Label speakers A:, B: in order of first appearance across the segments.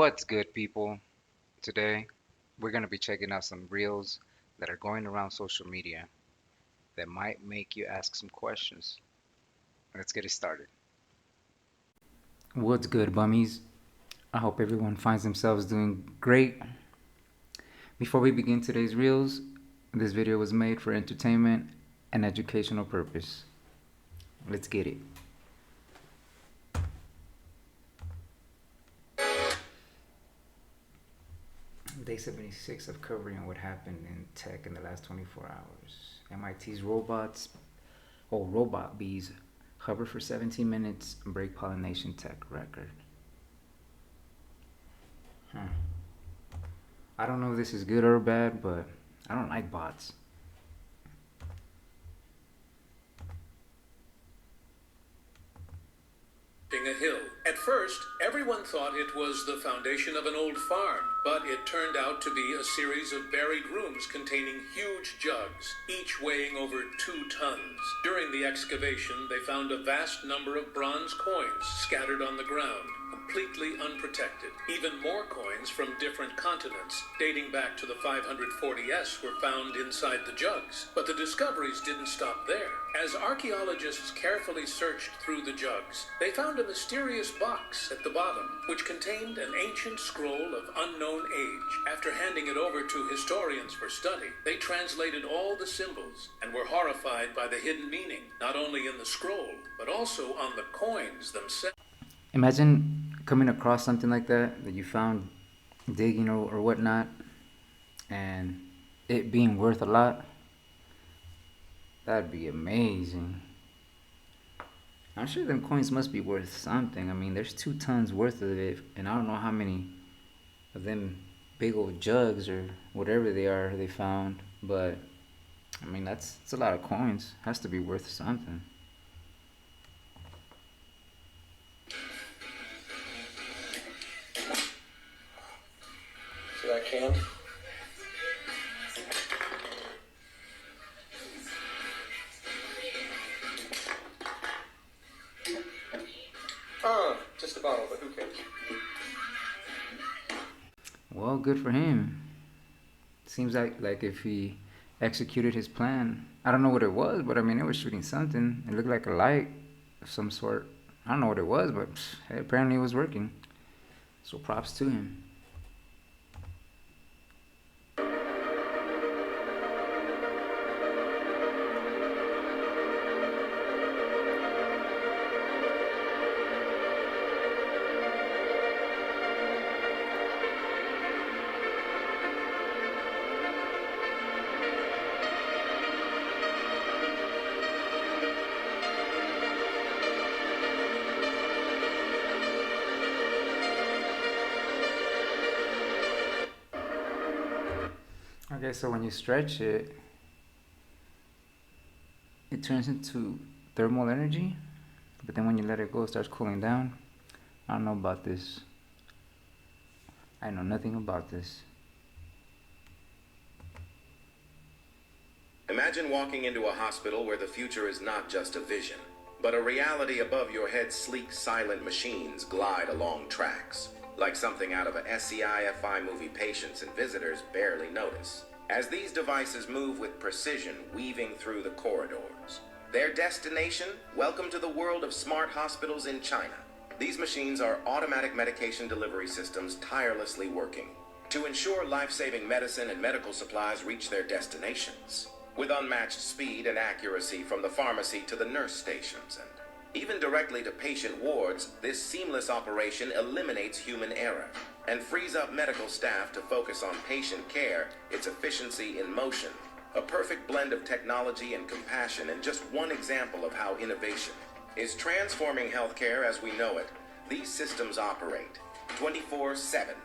A: What's good, people? Today, we're going to be checking out some reels that are going around social media that might make you ask some questions. Let's get it started.
B: What's good, bummies? I hope everyone finds themselves doing great. Before we begin today's reels, this video was made for entertainment and educational purpose. Let's get it. Day 76 of covering what happened in tech in the last 24 hours. MIT's robot bees hover for 17 minutes, break pollination tech record. Huh. I don't know if this is good or bad, but I don't like bots.
C: A hill. At first, everyone thought it was the foundation of an old farm, but it turned out to be a series of buried rooms containing huge jugs, each weighing over 2 tons. During the excavation, they found a vast number of bronze coins scattered on the ground, completely unprotected. Even more coins from different continents, dating back to the 540s, were found inside the jugs. But the discoveries didn't stop there. As archaeologists carefully searched through the jugs, they found a mysterious box at the bottom, which contained an ancient scroll of unknown age. After handing it over to historians for study, they translated all the symbols and were horrified by the hidden meaning, not only in the scroll, but also on the coins themselves.
B: Imagine coming across something like that you found digging or whatnot, and it being worth a lot. That'd be amazing. I'm sure them coins must be worth something. I mean, there's 2 tons worth of it, and I don't know how many of them big old jugs or whatever they are they found, but I mean that's a lot of coins. Has to be worth something.
C: See that can? Just a bottle, but who cares?
B: Well, good for him. Seems like if he executed his plan, I don't know what it was, but I mean it was shooting something. It looked like a light of some sort. I don't know what it was, but hey, apparently it was working. So props to him. Okay, so when you stretch it, it turns into thermal energy, but then when you let it go, it starts cooling down. I don't know about this. I know nothing about this.
D: Imagine walking into a hospital where the future is not just a vision, but a reality. Above your head. Sleek, silent machines glide along tracks, like something out of a SCI-FI movie patients and visitors barely notice, as these devices move with precision, weaving through the corridors. Their destination? Welcome to the world of smart hospitals in China. These machines are automatic medication delivery systems tirelessly working to ensure life-saving medicine and medical supplies reach their destinations with unmatched speed and accuracy, from the pharmacy to the nurse stations and even directly to patient wards. This seamless operation eliminates human error and frees up medical staff to focus on patient care, its efficiency in motion. A perfect blend of technology and compassion, and just one example of how innovation is transforming healthcare as we know it. These systems operate 24/7,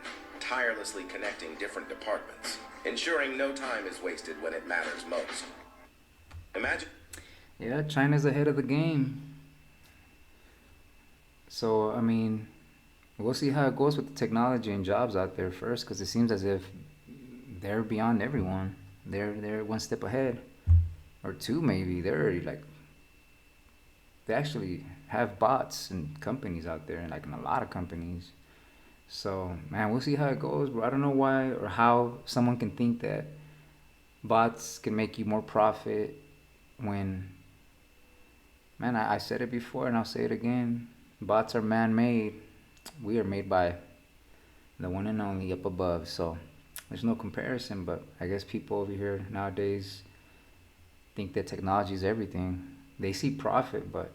D: tirelessly connecting different departments, ensuring no time is wasted when it matters most. Imagine.
B: Yeah, China's ahead of the game. So, I mean, we'll see how it goes with the technology and jobs out there first, because it seems as if they're beyond everyone. They're one step ahead, or two maybe. They're already like they actually have bots and companies out there, and like in a lot of companies. So, man, we'll see how it goes, bro. I don't know why or how someone can think that bots can make you more profit when, man, I said it before and I'll say it again. Bots are man made. We are made by the one and only up above. So, there's no comparison, but I guess people over here nowadays think that technology is everything. They see profit, but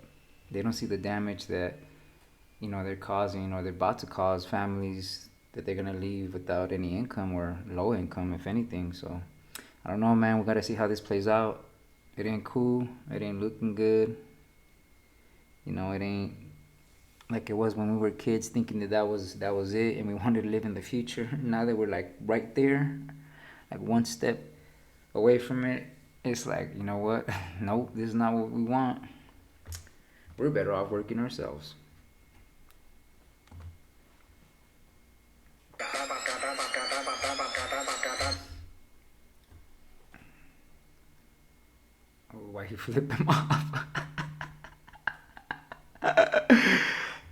B: they don't see the damage that they're causing or they're about to cause families that they're gonna leave without any income or low income, if anything. So I don't know, man. We gotta see how this plays out. It ain't cool. It ain't looking good. It ain't like it was when we were kids, thinking that was it, and we wanted to live in the future. Now that we're like right there, like one step away from it, it's like, you know what? Nope, this is not what we want. We're better off working ourselves. Oh, why you flip him off?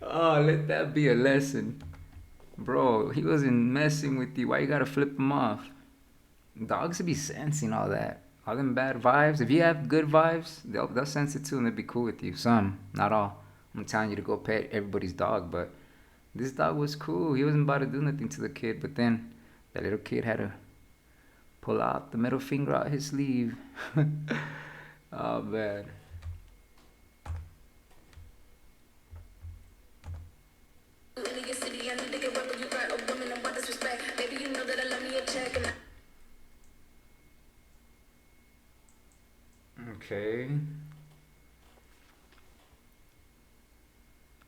B: Oh, let that be a lesson. Bro, he wasn't messing with you. Why you gotta flip him off? Dogs will be sensing all that. All them bad vibes. If you have good vibes, they'll sense it too and they'll be cool with you. Some, not all. I'm telling you to go pet everybody's dog, but this dog was cool. He wasn't about to do nothing to the kid, but then that little kid had to pull out the middle finger out his sleeve. Oh, man. Okay.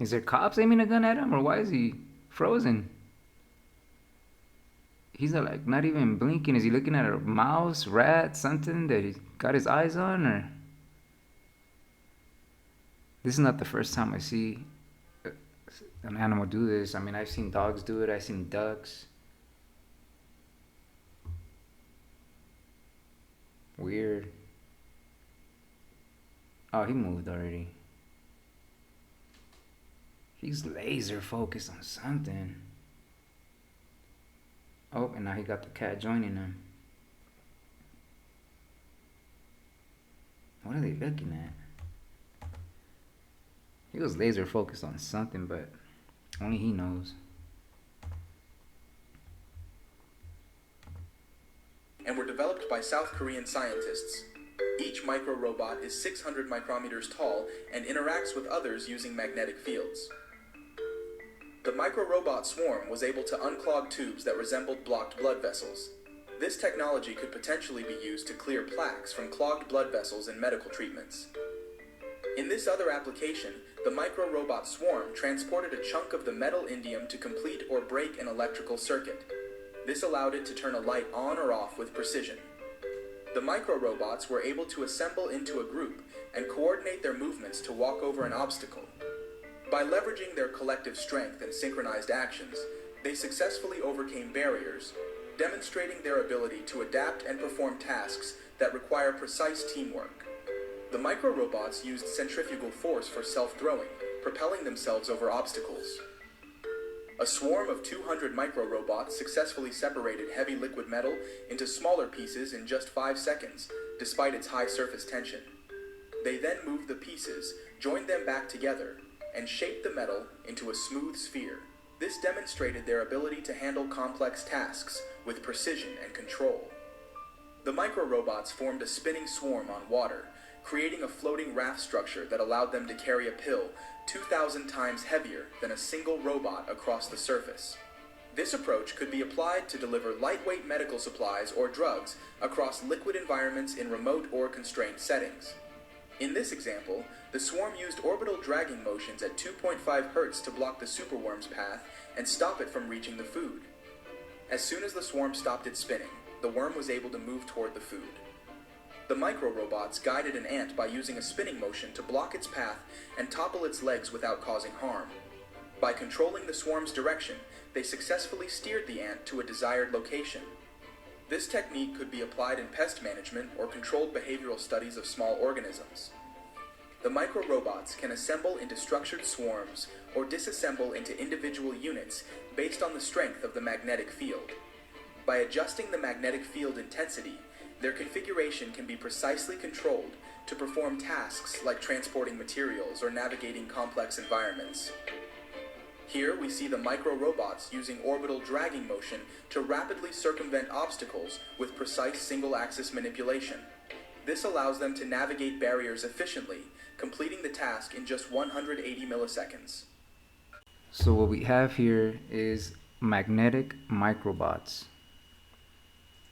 B: Is there cops aiming a gun at him, or why is he frozen? He's like not even blinking. Is he looking at a mouse, rat, something that he got his eyes on, or? This is not the first time I see an animal do this. I mean, I've seen dogs do it. I've seen ducks. Weird. Oh, he moved already. He's laser focused on something. Oh, and now he got the cat joining him. What are they looking at? He was laser focused on something, but only he knows.
E: And were developed by South Korean scientists. Each micro-robot is 600 micrometers tall and interacts with others using magnetic fields. The micro-robot swarm was able to unclog tubes that resembled blocked blood vessels. This technology could potentially be used to clear plaques from clogged blood vessels in medical treatments. In this other application, the micro-robot swarm transported a chunk of the metal indium to complete or break an electrical circuit. This allowed it to turn a light on or off with precision. The micro-robots were able to assemble into a group and coordinate their movements to walk over an obstacle. By leveraging their collective strength and synchronized actions, they successfully overcame barriers, demonstrating their ability to adapt and perform tasks that require precise teamwork. The micro-robots used centrifugal force for self-throwing, propelling themselves over obstacles. A swarm of 200 micro-robots successfully separated heavy liquid metal into smaller pieces in just 5 seconds, despite its high surface tension. They then moved the pieces, joined them back together, and shaped the metal into a smooth sphere. This demonstrated their ability to handle complex tasks with precision and control. The micro-robots formed a spinning swarm on water, creating a floating raft structure that allowed them to carry a pill 2,000 times heavier than a single robot across the surface. This approach could be applied to deliver lightweight medical supplies or drugs across liquid environments in remote or constrained settings. In this example, the swarm used orbital dragging motions at 2.5 Hertz to block the superworm's path and stop it from reaching the food. As soon as the swarm stopped its spinning, the worm was able to move toward the food. The micro-robots guided an ant by using a spinning motion to block its path and topple its legs without causing harm. By controlling the swarm's direction, they successfully steered the ant to a desired location. This technique could be applied in pest management or controlled behavioral studies of small organisms. The micro-robots can assemble into structured swarms or disassemble into individual units based on the strength of the magnetic field. By adjusting the magnetic field intensity, their configuration can be precisely controlled to perform tasks like transporting materials or navigating complex environments. Here we see the micro-robots using orbital dragging motion to rapidly circumvent obstacles with precise single-axis manipulation. This allows them to navigate barriers efficiently, completing the task in just 180 milliseconds.
B: So what we have here is magnetic microbots.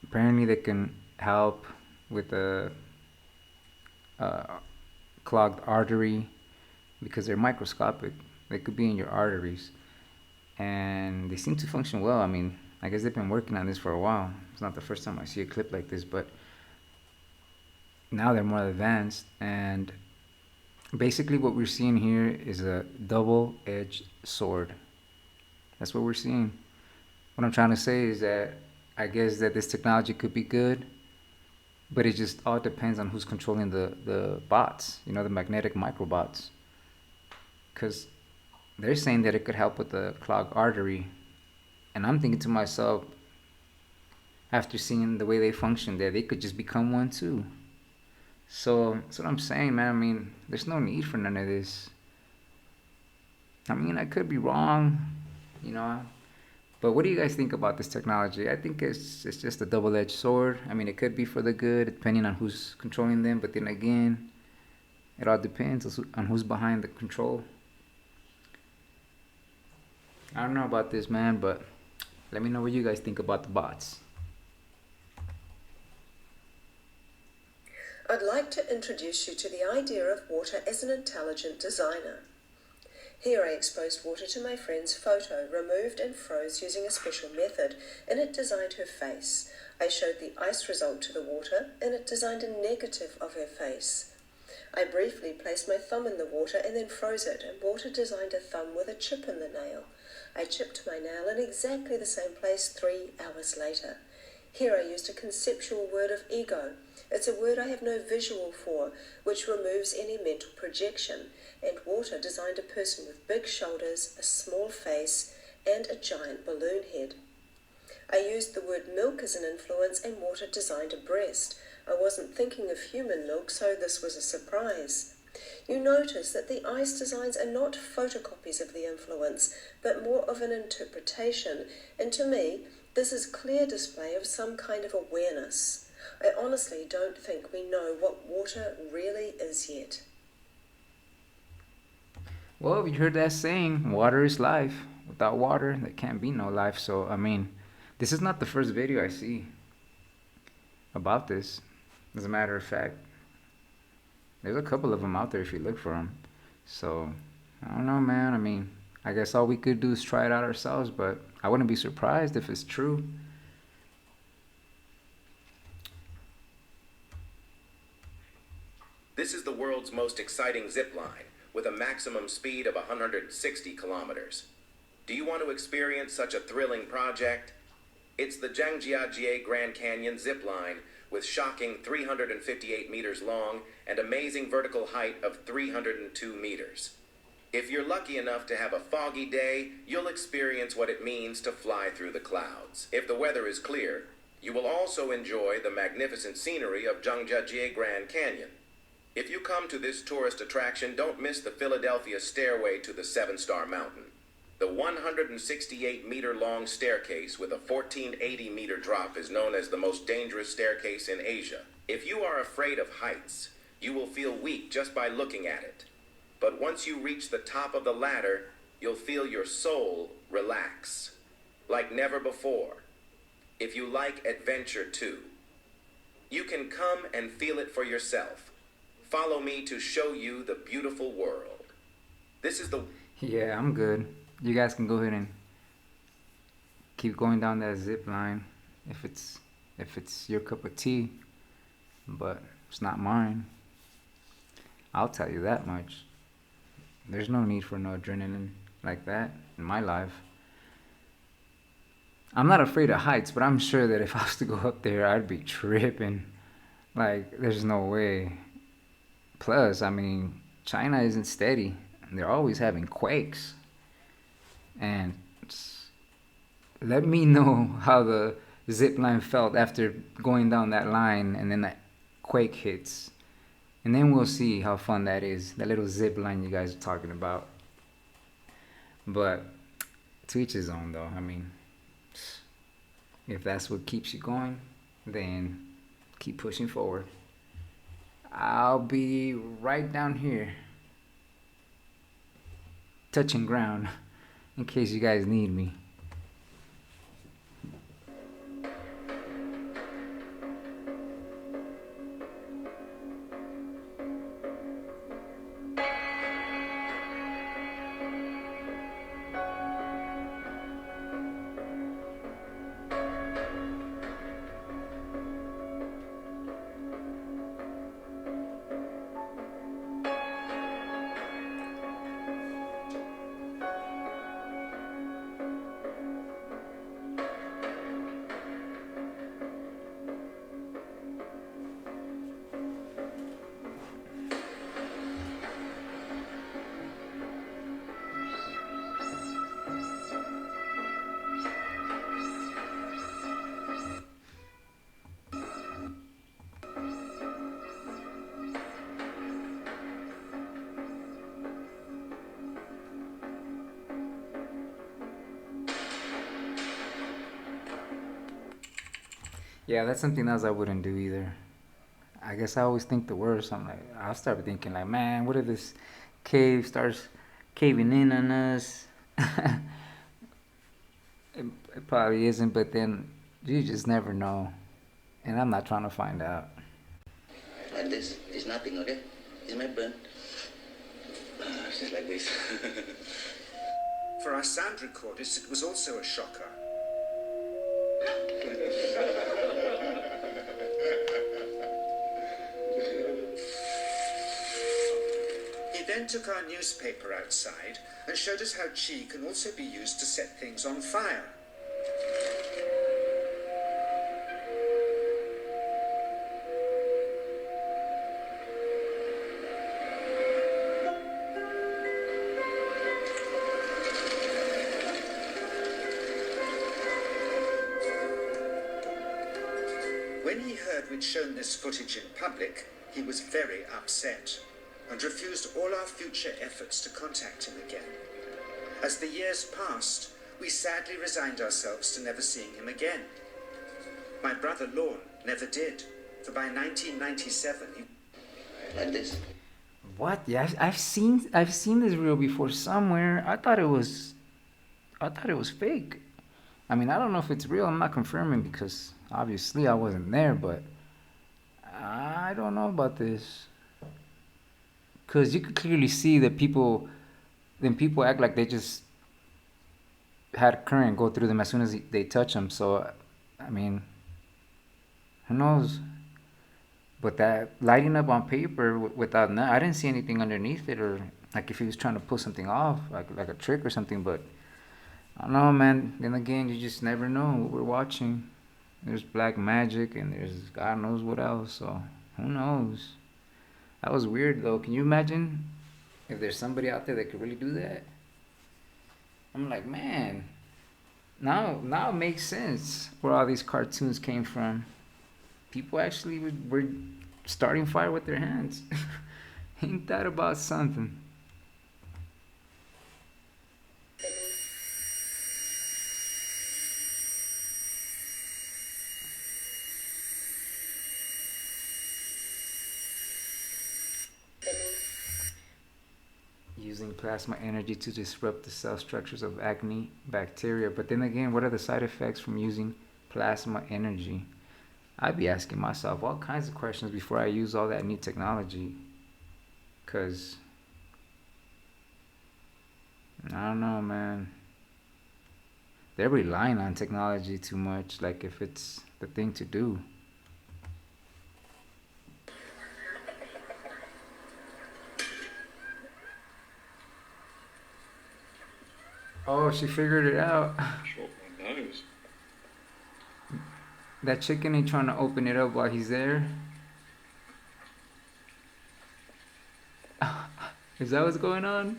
B: Apparently they can help with the clogged artery because they're microscopic. They could be in your arteries, and they seem to function well. I mean, I guess they've been working on this for a while. It's not the first time I see a clip like this, but now they're more advanced. And basically what we're seeing here is a double-edged sword. That's what we're seeing. What I'm trying to say is that I guess that this technology could be good, but it just all depends on who's controlling the bots, the magnetic microbots. Because they're saying that it could help with the clogged artery. And I'm thinking to myself, after seeing the way they function, that they could just become one too. So that's what I'm saying, man. I mean, there's no need for none of this. I mean, I could be wrong, but what do you guys think about this technology? I think it's just a double-edged sword. I mean, it could be for the good, depending on who's controlling them. But then again, it all depends on who's behind the control. I don't know about this, man, but let me know what you guys think about the bots.
F: I'd like to introduce you to the idea of water as an intelligent designer. Here I exposed water to my friend's photo, removed and froze using a special method, and it designed her face. I showed the ice result to the water, and it designed a negative of her face. I briefly placed my thumb in the water and then froze it, and water designed a thumb with a chip in the nail. I chipped my nail in exactly the same place 3 hours later. Here I used a conceptual word of ego. It's a word I have no visual for, which removes any mental projection, and water designed a person with big shoulders, a small face, and a giant balloon head. I used the word milk as an influence, and water designed a breast. I wasn't thinking of human milk, so this was a surprise. You notice that the ice designs are not photocopies of the influence, but more of an interpretation, and to me, this is clear display of some kind of awareness. I honestly don't think we know what water really is yet.
B: Well, you heard that saying, water is life. Without water, there can't be no life. So, I mean, this is not the first video I see about this. As a matter of fact, there's a couple of them out there if you look for them. So, I don't know, man. I mean, I guess all we could do is try it out ourselves, but I wouldn't be surprised if it's true.
D: This is the world's most exciting zip line, with a maximum speed of 160 kilometers. Do you want to experience such a thrilling project? It's the Zhangjiajie Grand Canyon zip line, with shocking 358 meters long and amazing vertical height of 302 meters. If you're lucky enough to have a foggy day, you'll experience what it means to fly through the clouds. If the weather is clear, you will also enjoy the magnificent scenery of Zhangjiajie Grand Canyon. If you come to this tourist attraction, don't miss the Philadelphia Stairway to the Seven-Star Mountain. The 168-meter-long staircase with a 1480-meter drop is known as the most dangerous staircase in Asia. If you are afraid of heights, you will feel weak just by looking at it. But once you reach the top of the ladder, you'll feel your soul relax, like never before. If you like adventure too, you can come and feel it for yourself. Follow me to show you the beautiful world. This is the...
B: Yeah, I'm good. You guys can go ahead and keep going down that zip line if it's your cup of tea, but it's not mine. I'll tell you that much. There's no need for no adrenaline like that in my life. I'm not afraid of heights, but I'm sure that if I was to go up there, I'd be tripping. Like, there's no way. Plus, I mean, China isn't steady. They're always having quakes. And let me know how the zip line felt after going down that line and then that quake hits. And then we'll see how fun that is. That little zip line you guys are talking about. But to each his own, though. I mean, if that's what keeps you going, then keep pushing forward. I'll be right down here, touching ground, in case you guys need me. Yeah, that's something else I wouldn't do either. I guess I always think the worst. I'm like, I'll start thinking like, man, what if this cave starts caving in on us? It probably isn't, but then you just never know. And I'm not trying to find out.
G: And this is nothing, okay? It's my burn. Just like this.
H: For our sound recordist, it was also a shocker. He then took our newspaper outside and showed us how chi can also be used to set things on fire. When he heard we'd shown this footage in public, he was very upset and refused all our future efforts to contact him again. As the years passed, we sadly resigned ourselves to never seeing him again. My brother Lorne never did, for by 1997 he...
G: Like this.
B: What? Yeah, I've seen this reel before somewhere. I thought it was fake. I mean, I don't know if it's real. I'm not confirming because obviously I wasn't there, but I don't know about this. Because you could clearly see that people act like they just had current go through them as soon as they touch them. So, I mean, who knows? But that lighting up on paper without I didn't see anything underneath it, or like if he was trying to pull something off, like a trick or something. But I don't know, man. Then again, you just never know what we're watching. There's black magic and there's God knows what else. So who knows? That was weird though. Can you imagine if there's somebody out there that could really do that? I'm like, man. Now it makes sense where all these cartoons came from. People actually were starting fire with their hands. Ain't that about something? Using plasma energy to disrupt the cell structures of acne bacteria. But then again, what are the side effects from using plasma energy? I'd be asking myself all kinds of questions before I use all that new technology. Because, I don't know, man. They're relying on technology too much, like if it's the thing to do. Oh, she figured it out.
I: Short my nose.
B: That chicken ain't trying to open it up while he's there. Is that what's going on?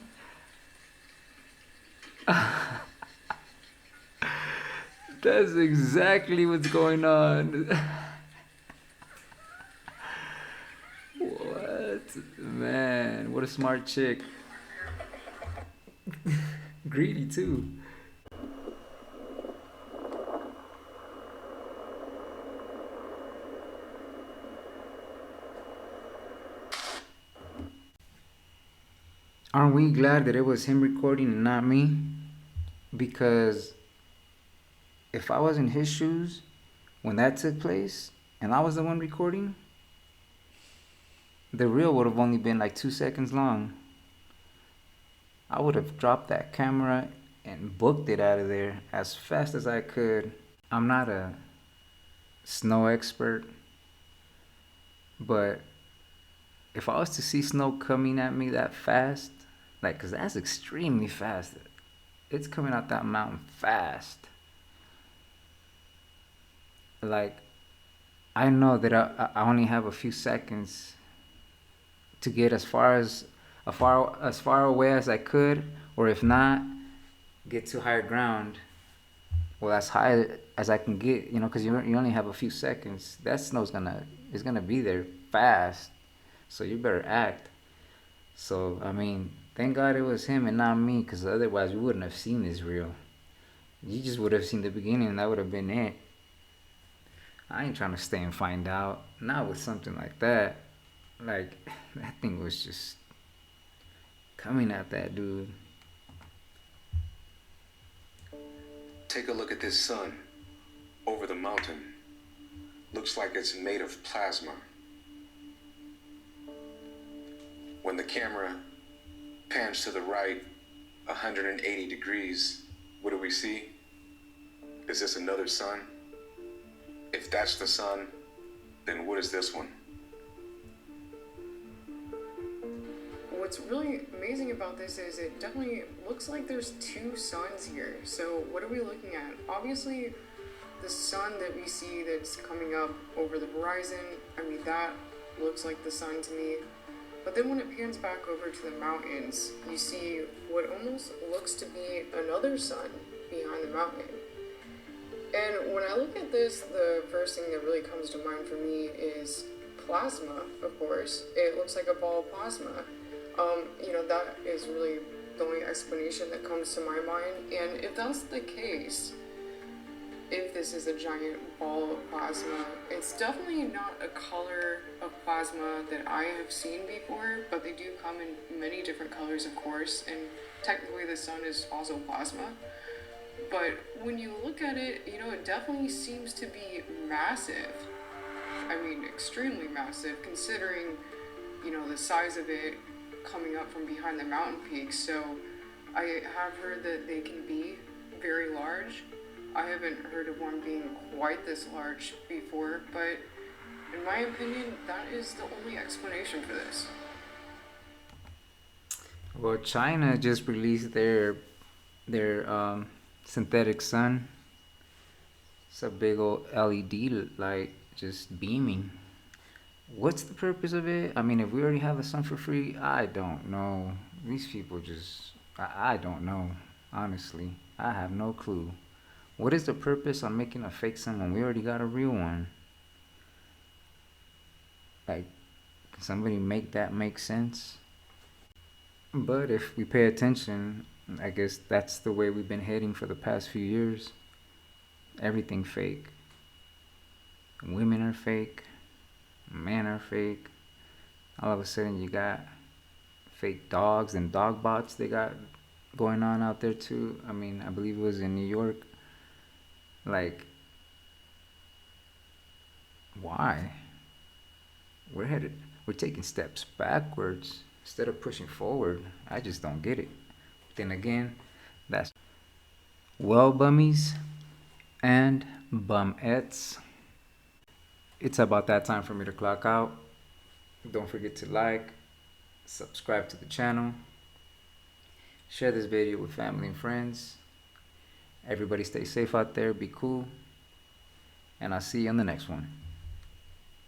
B: That's exactly what's going on. What? Man, what a smart chick. Greedy too. Aren't we glad that it was him recording and not me? Because if I was in his shoes when that took place and I was the one recording, the reel would have only been like 2 seconds long. I would have dropped that camera and booked it out of there as fast as I could. I'm not a snow expert, but if I was to see snow coming at me that fast, like, cause that's extremely fast. It's coming out that mountain fast. Like, I know that I only have a few seconds to get as far away as I could, or if not, get to higher ground. Well, as high as I can get, you know, because you only have a few seconds. That snow's gonna be there fast, so you better act. So I mean, thank God it was him and not me, because otherwise we wouldn't have seen this reel. You just would have seen the beginning, and that would have been it. I ain't trying to stay and find out. Not with something like that. Like, that thing was just coming at that dude.
I: Take a look at this sun over the mountain. Looks like it's made of plasma. When the camera pans to the right 180 degrees, what do we see? Is this another sun? If that's the sun, then what is this one?
J: What's really amazing about this is it definitely looks like there's two suns here. So what are we looking at? Obviously, the sun that we see that's coming up over the horizon, I mean, that looks like the sun to me. But then when it pans back over to the mountains, you see what almost looks to be another sun behind the mountain. And when I look at this, the first thing that really comes to mind for me is plasma, of course. It looks like a ball of plasma. You know, that is really the only explanation that comes to my mind. And if that's the case, if this is a giant ball of plasma, it's definitely not a color of plasma that I have seen before, but they do come in many different colors, of course, and technically the sun is also plasma. But when you look at it, you know, it definitely seems to be massive. I mean, extremely massive, considering, you know, the size of it coming up from behind the mountain peaks. So I have heard that they can be very large. I haven't heard of one being quite this large before, but in my opinion, that is the only explanation for this.
B: Well, China just released their synthetic sun. It's a big old LED light just beaming. What's the purpose of it? I mean, if we already have the sun for free, I don't know. These people just, I don't know. Honestly, I have no clue. What is the purpose on making a fake sun when we already got a real one? Like, can somebody make that make sense? But if we pay attention, I guess that's the way we've been heading for the past few years. Everything fake. Women are fake. Men are fake. All of a sudden you got fake dogs and dog bots they got going on out there too. I mean, I believe it was in New York. Like, why? We're taking steps backwards instead of pushing forward. I just don't get it. Then again, that's well, bummies and bumettes. It's about that time for me to clock out. Don't forget to like, subscribe to the channel, share this video with family and friends. Everybody stay safe out there, be cool, and I'll see you on the next one.